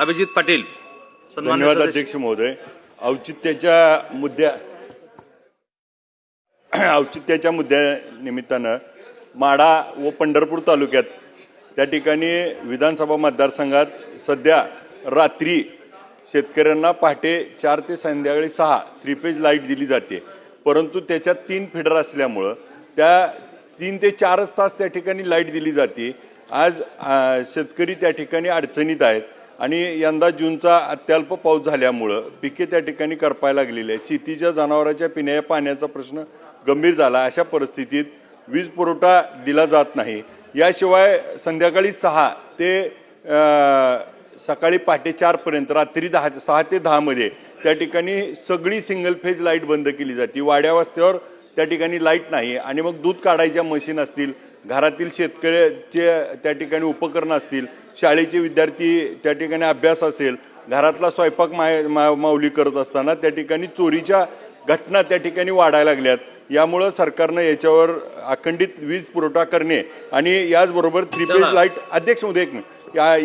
अभिजित पाटील. धन्यवाद अध्यक्ष महोदय. औचित्याच्या मुद्द्यानिमित्तानं माढा व पंढरपूर तालुक्यात त्या ठिकाणी विधानसभा मतदारसंघात सध्या रात्री शेतकऱ्यांना पहाटे 4 ते संध्याकाळी 6 3 फेज लाईट दिली जाते, परंतु त्याच्यात 3 फिडर असल्यामुळं त्या 3 ते 4 तास त्या ठिकाणी लाईट दिली जाते. आज शेतकरी त्या ठिकाणी अडचणीत आहेत आणि यंदा जूनचा अत्यल्प पाऊस झाल्यामुळं पिके त्या ठिकाणी करपायला लागलेली आहेत. शेतीच्या जनावरांच्या पिण्याच्या पाण्याचा प्रश्न गंभीर झाला. अशा परिस्थितीत वीज पुरवठा दिला जात नाही. याशिवाय संध्याकाळी 6 ते सकाळी पहाटे 4 पर्यंत रात्री 6 ते 10 मध्ये त्या ठिकाणी सगळी सिंगल फेज लाईट बंद केली जाते. वाड्या वस्त्यावर त्या ठिकाणी लाईट नाही आणि मग दूध काढायच्या मशीन असतील, घरातील शेतकऱ्याचे त्या ठिकाणी उपकरणं असतील, शाळेचे विद्यार्थी त्या ठिकाणी अभ्यास असेल, घरातला स्वयंपाक माऊली करत असताना त्या ठिकाणी चोरीच्या घटना त्या ठिकाणी वाढायला लागल्यात. यामुळं सरकारनं याच्यावर अखंडित वीज पुरवठा करणे आणि याचबरोबर 3 फेज लाईट अध्यक्ष महोदय एक मिनिट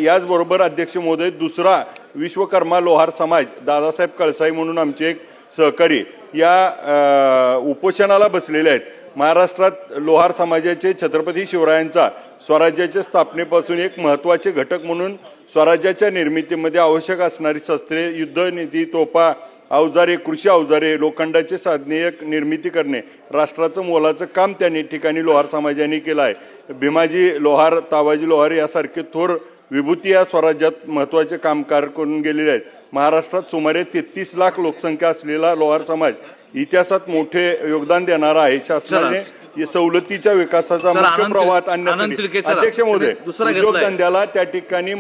याचबरोबर अध्यक्ष महोदय दुसरा विश्वकर्मा लोहार समाज दादासाहेब कळसाई म्हणून आमचे एक सहकारी या उपोषणाला बसलेले आहेत. महाराष्ट्रात लोहार समाजाचे छत्रपती शिवरायांचा स्वराज्याच्या स्थापनेपासून एक महत्त्वाचे घटक म्हणून स्वराज्याच्या निर्मितीमध्ये आवश्यक असणारी शस्त्रे, युद्धनीती, तोफा, अवजारे, कृषी अवजारे, लोखंडाचे साधने निर्मिती करणे राष्ट्राचं मोलाचं काम त्या ठिकाणी लोहार समाजाने केलं आहे. भीमाजी लोहार, तावाजी लोहार यासारखे थोर विभूती या स्वराज्यात महत्त्वाचे कामकार करून गेलेले आहेत. महाराष्ट्रात सुमारे 33 लाख लोकसंख्या असलेला लोहार समाज इतिहासात मोठे योगदान देणारा आहे. शासनाने सवलतीच्या विकासाचा मुख्य प्रवाहात आणण्यासाठी अध्यक्ष महोदय उद्योगधंद्याला त्या ठिकाणी